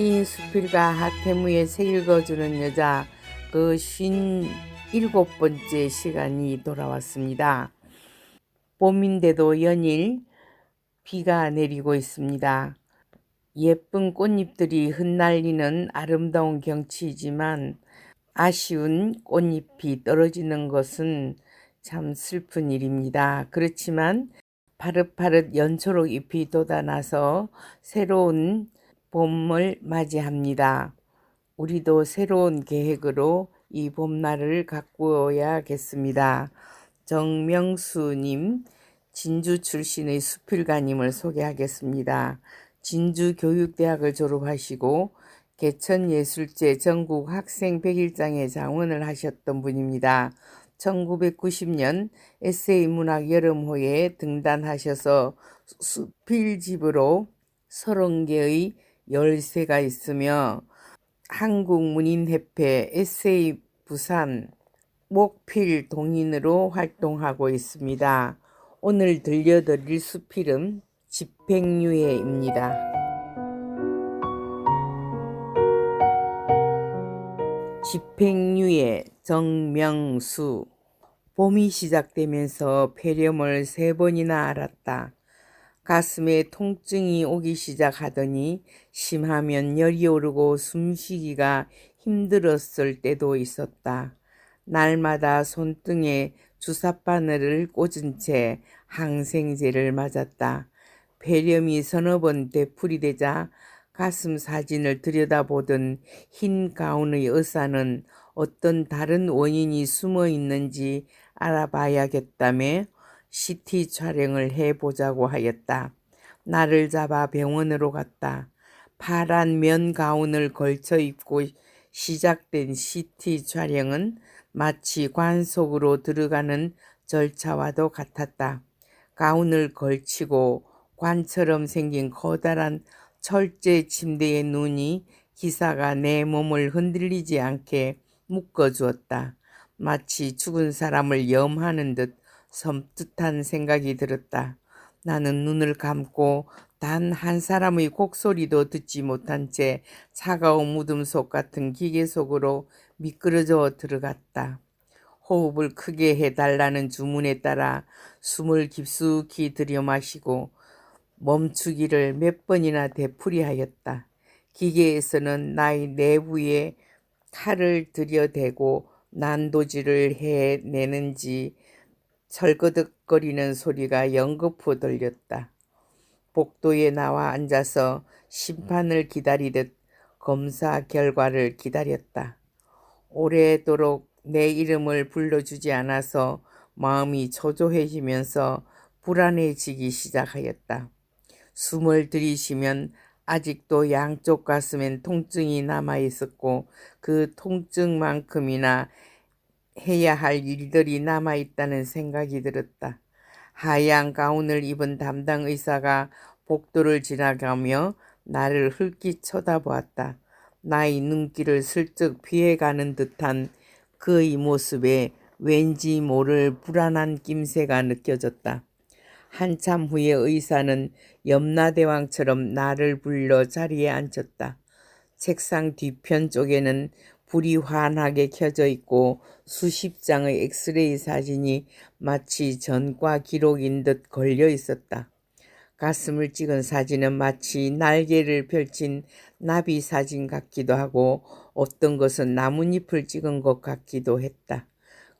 시인 수필가 하태무의 책 읽어주는 여자, 그 57번째 시간이 돌아왔습니다. 봄인데도 연일 비가 내리고 있습니다. 예쁜 꽃잎들이 흩날리는 아름다운 경치이지만 아쉬운 꽃잎이 떨어지는 것은 참 슬픈 일입니다. 그렇지만 파릇파릇 연초록 잎이 돋아나서 새로운 봄을 맞이합니다. 우리도 새로운 계획으로 이 봄날을 가꾸어야겠습니다. 정명수님, 진주 출신의 수필가님을 소개하겠습니다. 진주교육대학을 졸업하시고 개천예술제 전국 학생 100일장의 장원을 하셨던 분입니다. 1990년 에세이문학 여름호에 등단하셔서 수필집으로 30개의 열세가 있으며 한국문인협회 에세이 부산 목필 동인으로 활동하고 있습니다. 오늘 들려드릴 수필은 집행유예입니다. 집행유예, 정명수. 봄이 시작되면서 폐렴을 3번이나 앓았다. 가슴에 통증이 오기 시작하더니 심하면 열이 오르고 숨쉬기가 힘들었을 때도 있었다. 날마다 손등에 주사바늘을 꽂은 채 항생제를 맞았다. 폐렴이 서너 번 되풀이 되자 가슴 사진을 들여다보던 흰 가운의 의사는 어떤 다른 원인이 숨어 있는지 알아봐야겠다며 CT 촬영을 해보자고 하였다. 나를 잡아 병원으로 갔다. 파란 면 가운을 걸쳐 입고 시작된 CT 촬영은 마치 관 속으로 들어가는 절차와도 같았다. 가운을 걸치고 관처럼 생긴 커다란 철제 침대의 눈이 기사가 내 몸을 흔들리지 않게 묶어주었다. 마치 죽은 사람을 염하는 듯 섬뜩한 생각이 들었다. 나는 눈을 감고 단 한 사람의 곡소리도 듣지 못한 채 차가운 무덤 속 같은 기계 속으로 미끄러져 들어갔다. 호흡을 크게 해달라는 주문에 따라 숨을 깊숙이 들여마시고 멈추기를 몇 번이나 되풀이하였다. 기계에서는 나의 내부에 칼을 들여대고 난도질을 해내는지 철거덕거리는 소리가 연거푸 들렸다. 복도에 나와 앉아서 심판을 기다리듯 검사 결과를 기다렸다. 오래도록 내 이름을 불러주지 않아서 마음이 초조해지면서 불안해지기 시작하였다. 숨을 들이쉬면 아직도 양쪽 가슴엔 통증이 남아있었고 그 통증만큼이나 해야 할 일들이 남아있다는 생각이 들었다. 하얀 가운을 입은 담당 의사가 복도를 지나가며 나를 흘낏 쳐다보았다. 나의 눈길을 슬쩍 피해가는 듯한 그의 모습에 왠지 모를 불안한 낌새가 느껴졌다. 한참 후에 의사는 염라대왕처럼 나를 불러 자리에 앉혔다. 책상 뒤편 쪽에는 불이 환하게 켜져 있고 수십 장의 엑스레이 사진이 마치 전과 기록인 듯 걸려 있었다. 가슴을 찍은 사진은 마치 날개를 펼친 나비 사진 같기도 하고 어떤 것은 나뭇잎을 찍은 것 같기도 했다.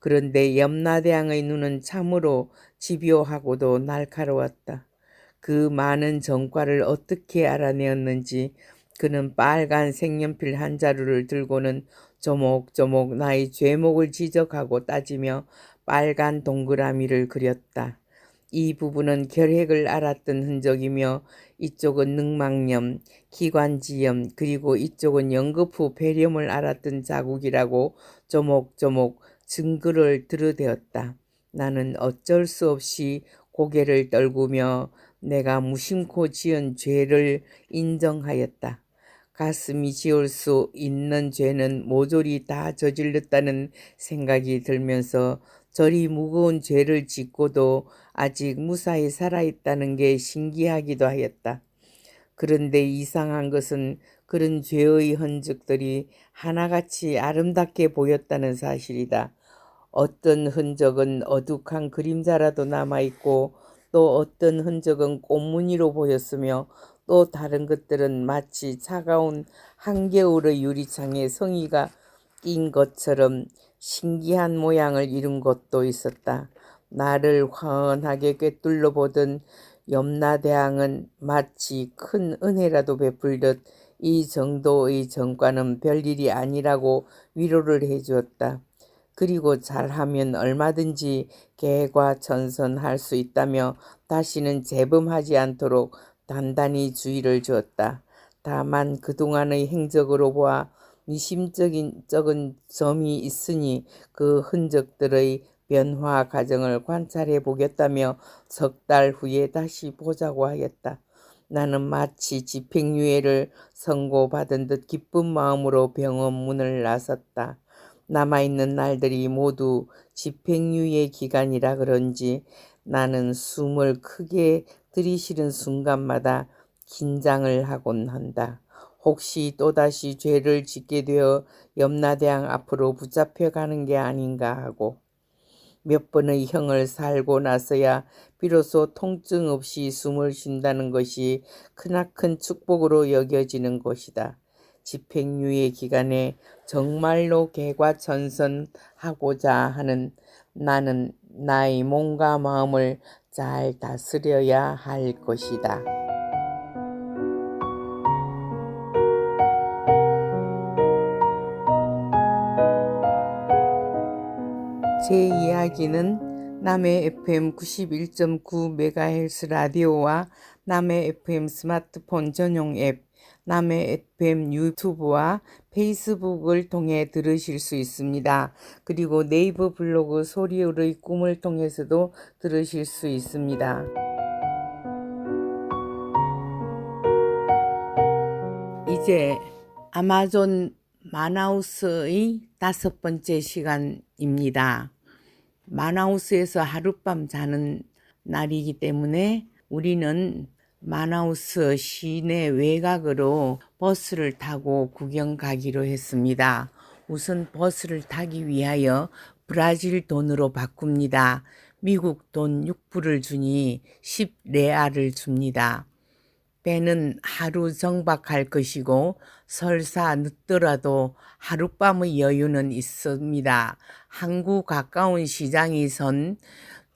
그런데 염라대왕의 눈은 참으로 집요하고도 날카로웠다. 그 많은 전과를 어떻게 알아내었는지 그는 빨간 색연필 한 자루를 들고는 조목조목 나의 죄목을 지적하고 따지며 빨간 동그라미를 그렸다. 이 부분은 결핵을 알았던 흔적이며 이쪽은 늑막염, 기관지염, 그리고 이쪽은 연거푸 폐렴을 알았던 자국이라고 조목조목 증거를 들어대었다. 나는 어쩔 수 없이 고개를 떨구며 내가 무심코 지은 죄를 인정하였다. 가슴이 지울 수 있는 죄는 모조리 다 저질렀다는 생각이 들면서 저리 무거운 죄를 짓고도 아직 무사히 살아있다는 게 신기하기도 하였다. 그런데 이상한 것은 그런 죄의 흔적들이 하나같이 아름답게 보였다는 사실이다. 어떤 흔적은 어둑한 그림자라도 남아있고 또 어떤 흔적은 꽃무늬로 보였으며 또 다른 것들은 마치 차가운 한겨울의 유리창에 성의가 낀 것처럼 신기한 모양을 이룬 것도 있었다. 나를 환하게 꿰뚫러 보던 염라대왕은 마치 큰 은혜라도 베풀듯 이 정도의 전과는 별일이 아니라고 위로를 해주었다. 그리고 잘하면 얼마든지 개과천선할 수 있다며 다시는 재범하지 않도록 단단히 주의를 주었다. 다만 그동안의 행적으로 보아 미심쩍은 점이 있으니 그 흔적들의 변화 과정을 관찰해 보겠다며 석 달 후에 다시 보자고 하였다. 나는 마치 집행유예를 선고받은 듯 기쁜 마음으로 병원 문을 나섰다. 남아있는 날들이 모두 집행유예 기간이라 그런지 나는 숨을 크게 들이쉬는 순간마다 긴장을 하곤 한다. 혹시 또다시 죄를 짓게 되어 염라대왕 앞으로 붙잡혀 가는 게 아닌가 하고 몇 번의 형을 살고 나서야 비로소 통증 없이 숨을 쉰다는 것이 크나큰 축복으로 여겨지는 것이다. 집행유예 기간에 정말로 개과천선하고자 하는 나는 나의 몸과 마음을 잘 다스려야 할 것이다. 제 이야기는 남해 FM 91.9MHz 라디오와 남해 FM 스마트폰 전용 앱, 남해 FM 유튜브와 페이스북을 통해 들으실 수 있습니다. 그리고 네이버 블로그 소리의 꿈을 통해서도 들으실 수 있습니다. 이제 아마존 마나우스의 5번째 시간입니다. 마나우스에서 하룻밤 자는 날이기 때문에 우리는 마나우스 시내 외곽으로 버스를 타고 구경 가기로 했습니다. 우선 버스를 타기 위하여 브라질 돈으로 바꿉니다. 미국 돈 6불을 주니 10레알을 줍니다. 배는 하루 정박할 것이고 설사 늦더라도 하룻밤의 여유는 있습니다. 항구 가까운 시장이 선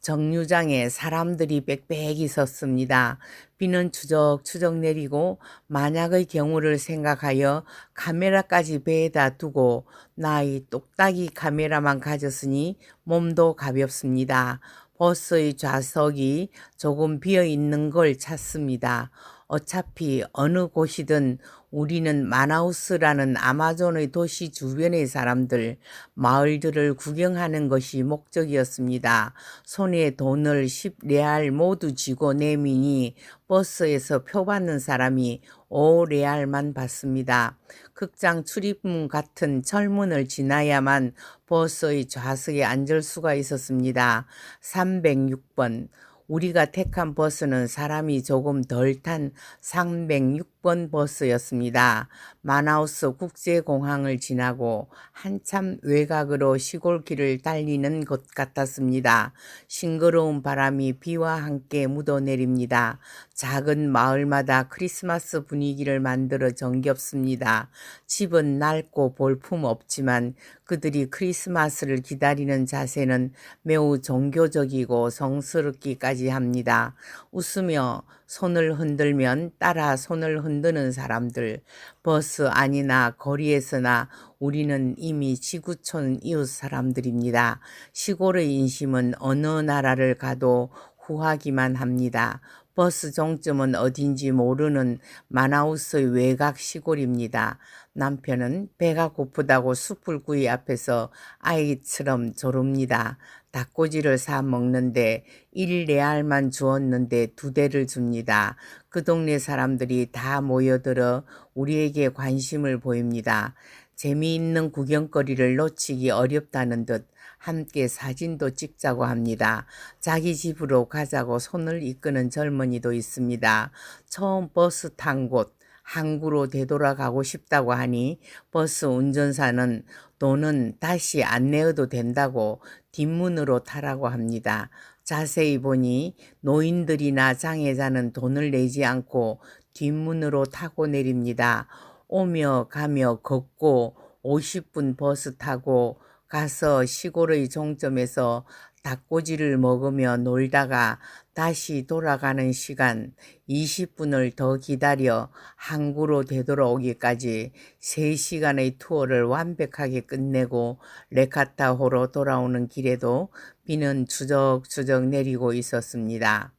정류장에 사람들이 빽빽이 섰습니다. 비는 추적추적 내리고 만약의 경우를 생각하여 카메라까지 배에다 두고 나의 똑딱이 카메라만 가졌으니 몸도 가볍습니다. 버스의 좌석이 조금 비어있는 걸 찾습니다. 어차피 어느 곳이든 우리는 마나우스라는 아마존의 도시 주변의 사람들, 마을들을 구경하는 것이 목적이었습니다. 손에 돈을 10레알 모두 쥐고 내미니 버스에서 표 받는 사람이 5레알만 받습니다. 극장 출입문 같은 철문을 지나야만 버스의 좌석에 앉을 수가 있었습니다. 306번. 우리가 택한 버스는 사람이 조금 덜 탄 306번 버스였습니다. 마나우스 국제공항을 지나고 한참 외곽으로 시골길을 달리는 것 같았습니다. 싱그러운 바람이 비와 함께 묻어내립니다. 작은 마을마다 크리스마스 분위기를 만들어 정겹습니다. 집은 낡고 볼품 없지만 그들이 크리스마스를 기다리는 자세는 매우 종교적이고 성스럽기까지 합니다. 웃으며 손을 흔들면 따라 손을 흔드는 사람들, 버스 안이나 거리에서나 우리는 이미 지구촌 이웃 사람들입니다. 시골의 인심은 어느 나라를 가도 후하기만 합니다. 버스 종점은 어딘지 모르는 마나우스의 외곽 시골입니다. 남편은 배가 고프다고 숯불구이 앞에서 아이처럼 조릅니다. 닭꼬지를 사 먹는데 1레알만 주었는데 2대를 줍니다. 그 동네 사람들이 다 모여들어 우리에게 관심을 보입니다. 재미있는 구경거리를 놓치기 어렵다는 듯 함께 사진도 찍자고 합니다. 자기 집으로 가자고 손을 이끄는 젊은이도 있습니다. 처음 버스 탄 곳 항구로 되돌아가고 싶다고 하니 버스 운전사는 돈은 다시 안 내어도 된다고 뒷문으로 타라고 합니다. 자세히 보니 노인들이나 장애자는 돈을 내지 않고 뒷문으로 타고 내립니다. 오며 가며 걷고 50분 버스 타고 가서 시골의 종점에서 닭꼬지를 먹으며 놀다가 다시 돌아가는 시간 20분을 더 기다려 항구로 되돌아오기까지 3시간의 투어를 완벽하게 끝내고 레카타호로 돌아오는 길에도 비는 추적추적 내리고 있었습니다.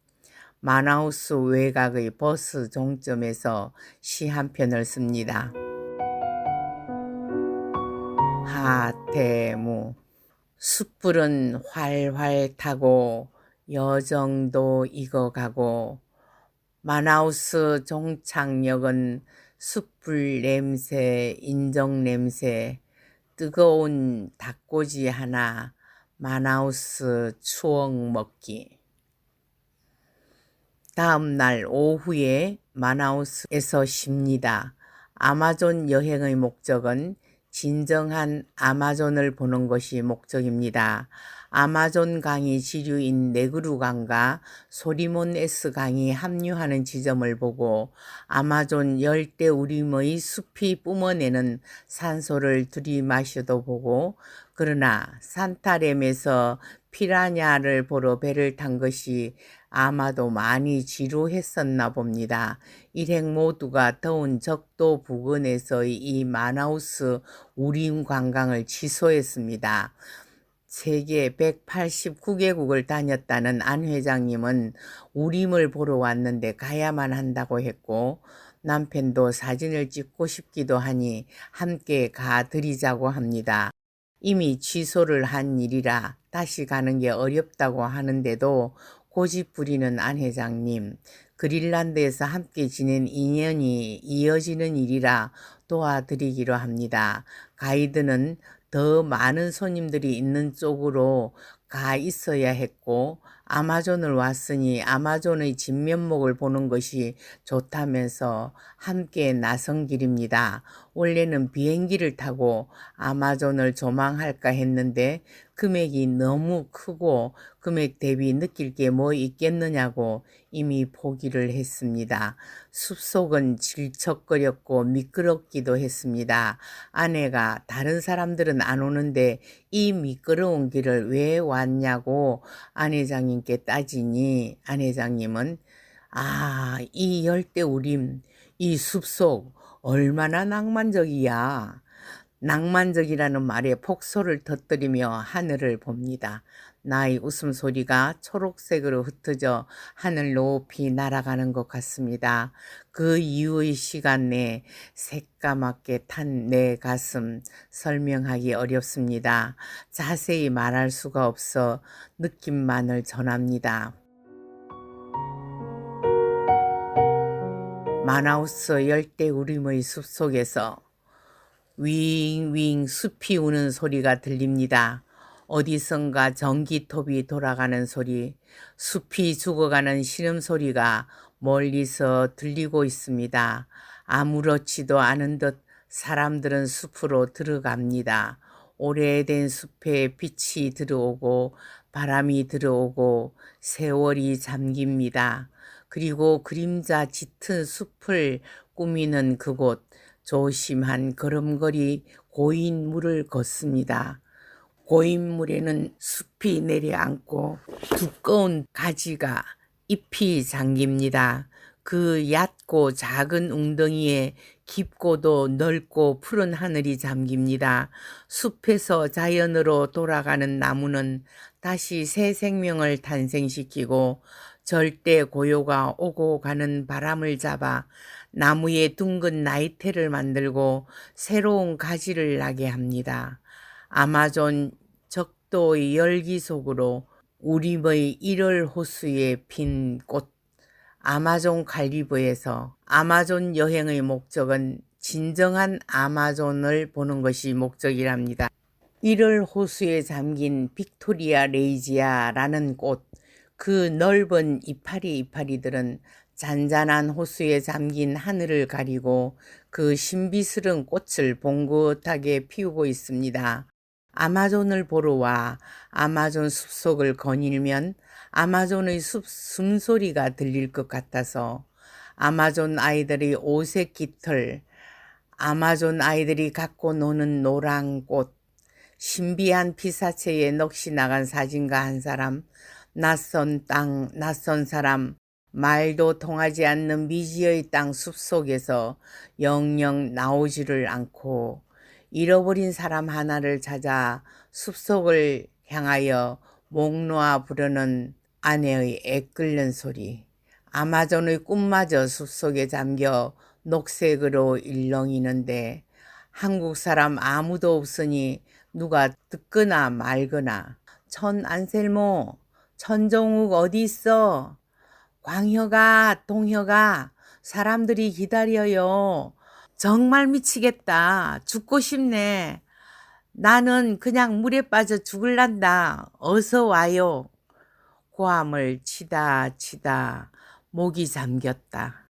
마나우스 외곽의 버스 종점에서 시 한 편을 씁니다. 하태무. 숯불은 활활 타고 여정도 익어가고 마나우스 종착역은 숯불 냄새, 인정 냄새, 뜨거운 닭꼬지 하나, 마나우스 추억 먹기. 다음 날 오후에 마나우스에서 쉽니다. 아마존 여행의 목적은 진정한 아마존을 보는 것이 목적입니다. 아마존 강이 지류인 네그루 강과 소리몬 S 강이 합류하는 지점을 보고 아마존 열대우림의 숲이 뿜어내는 산소를 들이마셔도 보고, 그러나 산타렘에서 피라냐를 보러 배를 탄 것이 아마도 많이 지루했었나 봅니다. 일행 모두가 더운 적도 부근에서의 이 마나우스 우림 관광을 취소했습니다. 세계 189개국을 다녔다는 안 회장님은 우림을 보러 왔는데 가야만 한다고 했고, 남편도 사진을 찍고 싶기도 하니 함께 가드리자고 합니다. 이미 취소를 한 일이라 다시 가는 게 어렵다고 하는데도 고집 부리는 안 회장님, 그린란드에서 함께 지낸 인연이 이어지는 일이라 도와드리기로 합니다. 가이드는 더 많은 손님들이 있는 쪽으로 가 있어야 했고, 아마존을 왔으니 아마존의 진면목을 보는 것이 좋다면서 함께 나선 길입니다. 원래는 비행기를 타고 아마존을 조망할까 했는데 금액이 너무 크고 금액 대비 느낄 게 뭐 있겠느냐고 이미 포기를 했습니다. 숲속은 질척거렸고 미끄럽기도 했습니다. 아내가 다른 사람들은 안 오는데 이 미끄러운 길을 왜 왔냐고 안 회장님께 따지니, 안 회장님은 이 열대우림, 이 숲속 얼마나 낭만적이야. 낭만적이라는 말에 폭소를 터뜨리며 하늘을 봅니다. 나의 웃음소리가 초록색으로 흩어져 하늘 높이 날아가는 것 같습니다. 그 이후의 시간 내 새까맣게 탄 내 가슴 설명하기 어렵습니다. 자세히 말할 수가 없어 느낌만을 전합니다. 마나우스 열대우림의 숲속에서 윙윙 숲이 우는 소리가 들립니다. 어디선가 전기톱이 돌아가는 소리, 숲이 죽어가는 신음소리가 멀리서 들리고 있습니다. 아무렇지도 않은 듯 사람들은 숲으로 들어갑니다. 오래된 숲에 빛이 들어오고 바람이 들어오고 세월이 잠깁니다. 그리고 그림자 짙은 숲을 꾸미는 그곳, 조심한 걸음걸이 고인물을 걷습니다. 고인물에는 숲이 내려앉고 두꺼운 가지가 잎이 잠깁니다. 그 얕고 작은 웅덩이에 깊고도 넓고 푸른 하늘이 잠깁니다. 숲에서 자연으로 돌아가는 나무는 다시 새 생명을 탄생시키고 절대 고요가 오고 가는 바람을 잡아 나무에 둥근 나이테를 만들고 새로운 가지를 나게 합니다. 아마존 적도의 열기 속으로 우림의 1월 호수에 핀 꽃. 아마존 갈리브에서 아마존 여행의 목적은 진정한 아마존을 보는 것이 목적이랍니다. 1월 호수에 잠긴 빅토리아 레이지아라는 꽃, 그 넓은 이파리들은 잔잔한 호수에 잠긴 하늘을 가리고 그 신비스러운 꽃을 봉긋하게 피우고 있습니다. 아마존을 보러 와 아마존 숲속을 거닐면 아마존의 숨소리가 들릴 것 같아서 아마존 아이들의 오색 깃털, 아마존 아이들이 갖고 노는 노란 꽃, 신비한 피사체에 넋이 나간 사진가 한 사람, 낯선 땅, 낯선 사람, 말도 통하지 않는 미지의 땅 숲속에서 영영 나오지를 않고 잃어버린 사람 하나를 찾아 숲속을 향하여 목 놓아 부르는 아내의 애끓는 소리. 아마존의 꿈마저 숲속에 잠겨 녹색으로 일렁이는데 한국 사람 아무도 없으니 누가 듣거나 말거나 천 안셀모, 천정욱 어디 있어? 광혁아, 동혁아, 사람들이 기다려요. 정말 미치겠다. 죽고 싶네. 나는 그냥 물에 빠져 죽을란다. 어서 와요. 고함을 치다 목이 잠겼다.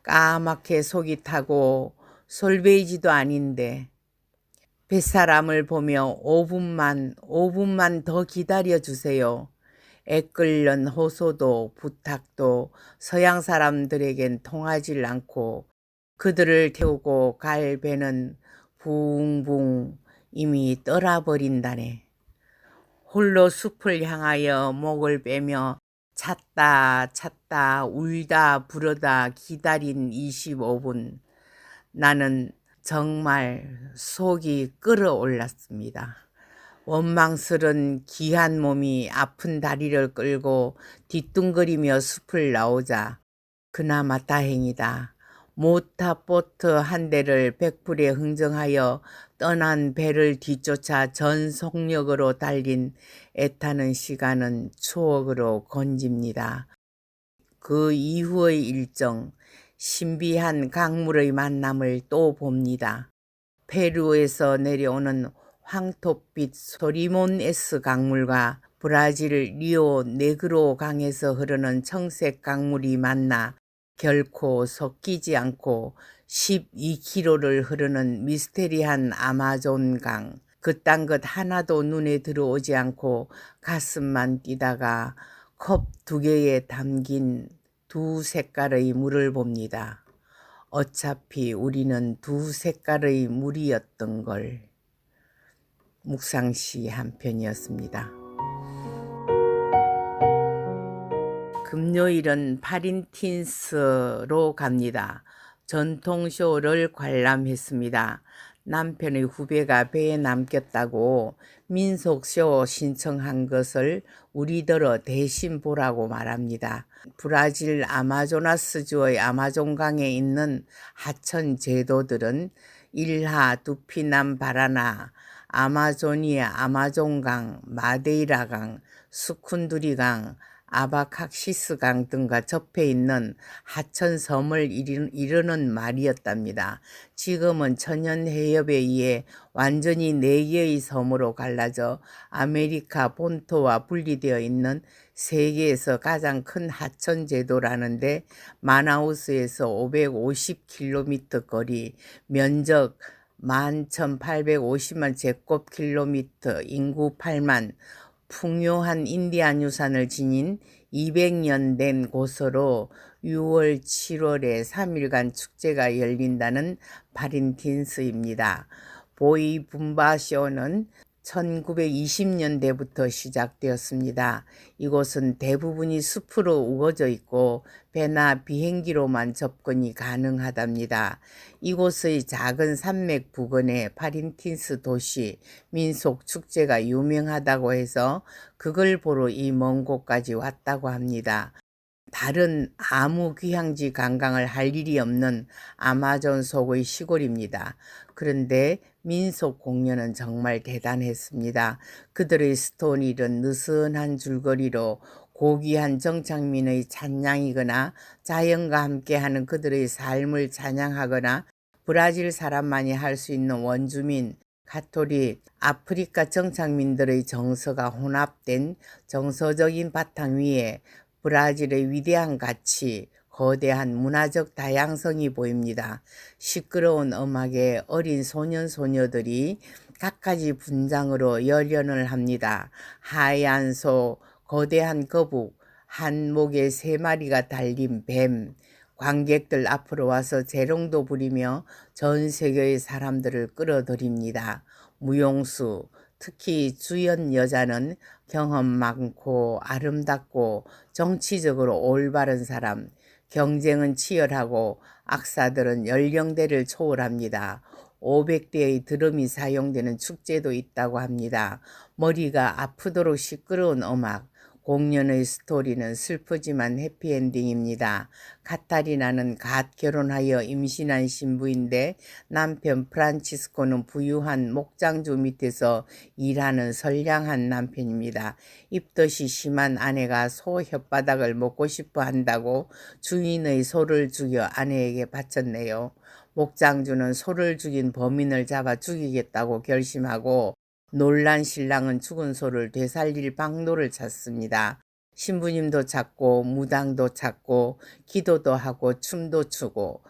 까맣게 속이 타고 솔베이지도 아닌데 뱃사람을 보며 5분만 더 기다려주세요. 애끓는 호소도 부탁도 서양 사람들에겐 통하질 않고 그들을 태우고 갈 배는 붕붕 이미 떠나버린다네. 홀로 숲을 향하여 목을 빼며 찾다 울다 부르다 기다린 25분. 나는 정말 속이 끓어올랐습니다. 원망스런 귀한 몸이 아픈 다리를 끌고 뒤뚱거리며 숲을 나오자 그나마 다행이다. 모타보트 한 대를 백불에 흥정하여 떠난 배를 뒤쫓아 전 속력으로 달린 애타는 시간은 추억으로 건집니다. 그 이후의 일정, 신비한 강물의 만남을 또 봅니다. 페루에서 내려오는 황토빛 소리몬 S 강물과 브라질 리오 네그로 강에서 흐르는 청색 강물이 만나 결코 섞이지 않고 12km를 흐르는 미스테리한 아마존강. 그딴 것 하나도 눈에 들어오지 않고 가슴만 뛰다가 컵 2개에 담긴 2색깔의 물을 봅니다. 어차피 우리는 2색깔의 물이었던 걸. 묵상시 한 편이었습니다. 금요일은 파린틴스로 갑니다. 전통쇼를 관람했습니다. 남편의 후배가 배에 남겼다고 민속쇼 신청한 것을 우리더러 대신 보라고 말합니다. 브라질 아마조나스주의 아마존강에 있는 하천 제도들은 일하, 두피남 바라나, 아마조니아 아마존강, 마데이라강, 수쿤두리강, 아바카시스강 등과 접해 있는 하천 섬을 이르는 말이었답니다. 지금은 천연 해협에 의해 완전히 4개의 섬으로 갈라져 아메리카 본토와 분리되어 있는 세계에서 가장 큰 하천 제도라는데 마나우스에서 550km 거리, 면적 11,850만 제곱킬로미터, 인구 8만, 풍요한 인디안 유산을 지닌 200년 된 곳으로 6월, 7월에 3일간 축제가 열린다는 파린틴스입니다. 보이 붐바쇼는 1920년대부터 시작되었습니다. 이곳은 대부분이 숲으로 우거져 있고 배나 비행기로만 접근이 가능하답니다. 이곳의 작은 산맥 부근에 파린틴스 도시 민속 축제가 유명하다고 해서 그걸 보러 이 먼 곳까지 왔다고 합니다. 다른 아무 귀향지 관광을 할 일이 없는 아마존 속의 시골입니다. 그런데 민속 공연은 정말 대단했습니다. 그들의 스토니는 느슨한 줄거리로 고귀한 정착민의 찬양이거나 자연과 함께하는 그들의 삶을 찬양하거나 브라질 사람만이 할 수 있는 원주민, 가톨릭, 아프리카 정착민들의 정서가 혼합된 정서적인 바탕 위에 브라질의 위대한 가치, 거대한 문화적 다양성이 보입니다. 시끄러운 음악에 어린 소년 소녀들이 갖가지 분장으로 열연을 합니다. 하얀 소, 거대한 거북, 한 목에 3마리가 달린 뱀, 관객들 앞으로 와서 재롱도 부리며 전 세계의 사람들을 끌어들입니다. 무용수, 특히 주연 여자는 경험 많고 아름답고 정치적으로 올바른 사람, 경쟁은 치열하고 악사들은 연령대를 초월합니다. 500대의 드럼이 사용되는 축제도 있다고 합니다. 머리가 아프도록 시끄러운 음악, 공연의 스토리는 슬프지만 해피엔딩입니다. 카타리나는 갓 결혼하여 임신한 신부인데 남편 프란치스코는 부유한 목장주 밑에서 일하는 선량한 남편입니다. 입덧이 심한 아내가 소 혓바닥을 먹고 싶어 한다고 주인의 소를 죽여 아내에게 바쳤네요. 목장주는 소를 죽인 범인을 잡아 죽이겠다고 결심하고 놀란 신랑은 죽은 소를 되살릴 방도를 찾습니다. 신부님도 찾고 무당도 찾고 기도도 하고 춤도 추고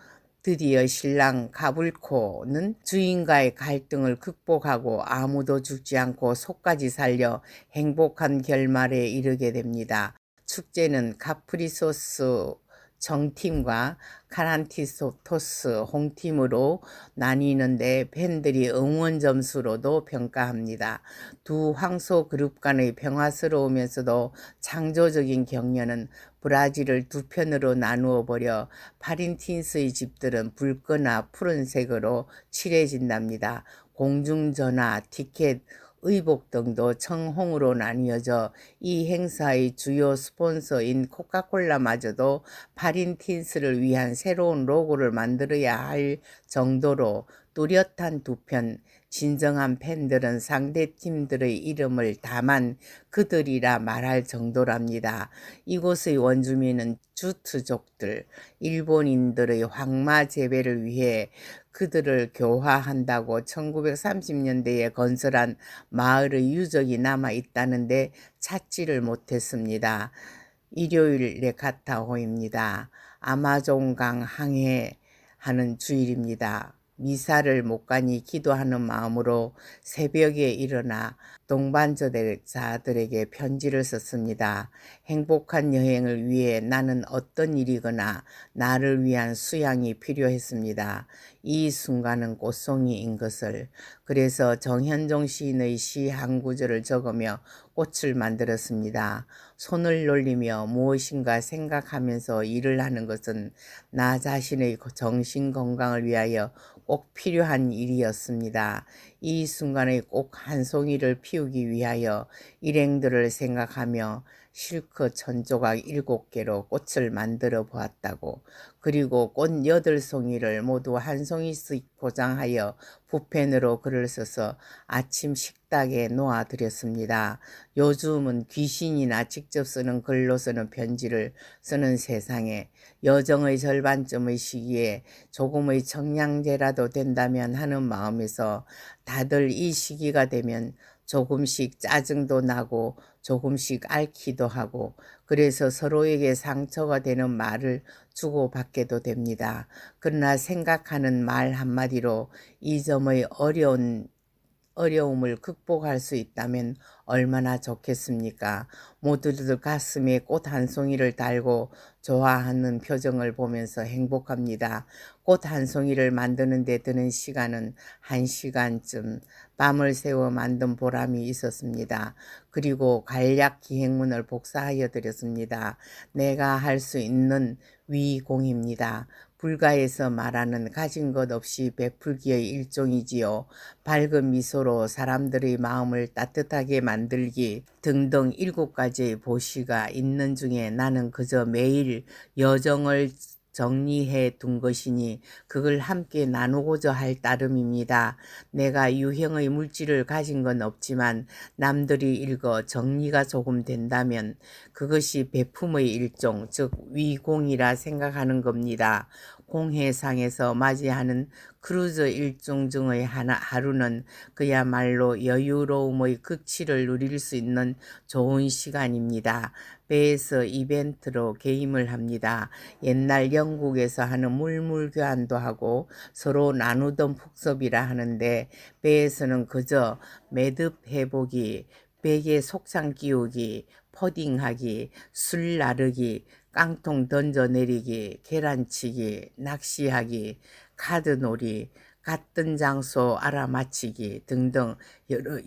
드디어 신랑 가불코는 주인과의 갈등을 극복하고 아무도 죽지 않고 소까지 살려 행복한 결말에 이르게 됩니다. 축제는 카프리소스 정팀과 카란티토스 홍팀으로 나뉘는데 팬들이 응원 점수로도 평가합니다. 두 황소 그룹 간의 평화스러우면서도 창조적인 격려는 브라질을 두 편으로 나누어 버려 파린틴스의 집들은 붉거나 푸른색으로 칠해진답니다. 공중전화, 티켓, 의복 등도 청홍으로 나뉘어져 이 행사의 주요 스폰서인 코카콜라마저도 파린틴스를 위한 새로운 로고를 만들어야 할 정도로 뚜렷한 두 편, 진정한 팬들은 상대 팀들의 이름을 다만 그들이라 말할 정도랍니다. 이곳의 원주민은 주트족들, 일본인들의 황마 재배를 위해 그들을 교화한다고 1930년대에 건설한 마을의 유적이 남아 있다는데 찾지를 못했습니다. 일요일 레카타호입니다. 아마존강 항해하는 주일입니다. 미사를 못 가니 기도하는 마음으로 새벽에 일어나 동반자들에게 편지를 썼습니다. 행복한 여행을 위해 나는 어떤 일이거나 나를 위한 수양이 필요했습니다. 이 순간은 꽃송이인 것을. 그래서 정현종 시인의 시 한 구절을 적으며 꽃을 만들었습니다. 손을 놀리며 무엇인가 생각하면서 일을 하는 것은 나 자신의 정신 건강을 위하여 꼭 필요한 일이었습니다. 이 순간에 꼭 한 송이를 피우기 위하여 일행들을 생각하며 실컷 천조각 7개로 꽃을 만들어 보았다고. 그리고 꽃 8송이를 모두 한 송이씩 포장하여 붓펜으로 글을 써서 아침 식탁에 놓아드렸습니다. 요즘은 귀신이나 직접 쓰는 글로 쓰는 편지를 쓰는 세상에 여정의 절반쯤의 시기에 조금의 청량제라도 된다면 하는 마음에서 다들 이 시기가 되면 조금씩 짜증도 나고 조금씩 앓기도 하고 그래서 서로에게 상처가 되는 말을 주고받게도 됩니다. 그러나 생각하는 말 한마디로 이 점의 어려움을 극복할 수 있다면 얼마나 좋겠습니까? 모두들 가슴에 꽃 한 송이를 달고 좋아하는 표정을 보면서 행복합니다. 꽃 한 송이를 만드는 데 드는 시간은 1시간쯤 밤을 새워 만든 보람이 있었습니다. 그리고 간략 기행문을 복사하여 드렸습니다. 내가 할 수 있는 위공입니다. 불가에서 말하는 가진 것 없이 베풀기의 일종이지요. 밝은 미소로 사람들의 마음을 따뜻하게 만든 만들기 등등 7가지의 보시가 있는 중에 나는 그저 매일 여정을 정리해 둔 것이니 그걸 함께 나누고자 할 따름입니다. 내가 유형의 물질을 가진 건 없지만 남들이 읽어 정리가 조금 된다면 그것이 베품의 일종, 즉 위공이라 생각하는 겁니다. 공해상에서 맞이하는 크루즈 일정 중의 하루는 그야말로 여유로움의 극치를 누릴 수 있는 좋은 시간입니다. 배에서 이벤트로 게임을 합니다. 옛날 영국에서 하는 물물 교환도 하고 서로 나누던 폭섭이라 하는데 배에서는 그저 매듭 해보기, 베개 속상 끼우기, 퍼딩하기, 술 나르기, 깡통 던져내리기, 계란치기, 낚시하기, 카드놀이, 같은 장소 알아맞히기 등등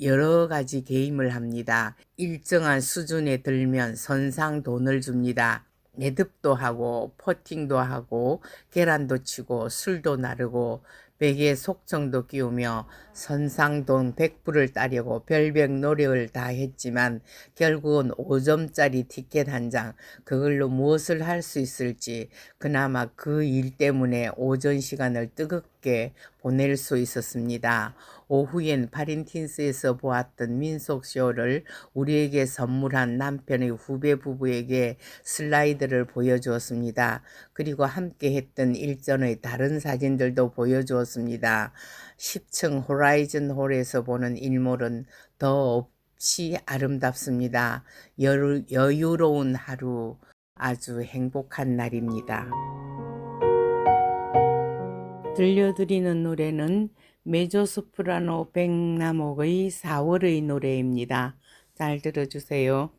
여러 가지 게임을 합니다. 일정한 수준에 들면 선상 돈을 줍니다. 매듭도 하고 퍼팅도 하고 계란도 치고 술도 나르고 베개에 속청도 끼우며 선상돈 100불을 따려고 별별 노력을 다 했지만 결국은 5점짜리 티켓 한 장, 그걸로 무엇을 할 수 있을지 그나마 그 일 때문에 오전 시간을 뜨겁게 보낼 수 있었습니다. 오후엔 파린틴스에서 보았던 민속쇼를 우리에게 선물한 남편의 후배 부부에게 슬라이드를 보여주었습니다. 그리고 함께 했던 일전의 다른 사진들도 보여주었습니다. 10층 호라이즌 홀에서 보는 일몰은 더 없이 아름답습니다. 여유로운 하루, 아주 행복한 날입니다. 들려드리는 노래는 메조소프라노 백남옥의 4월의 노래입니다. 잘 들어주세요.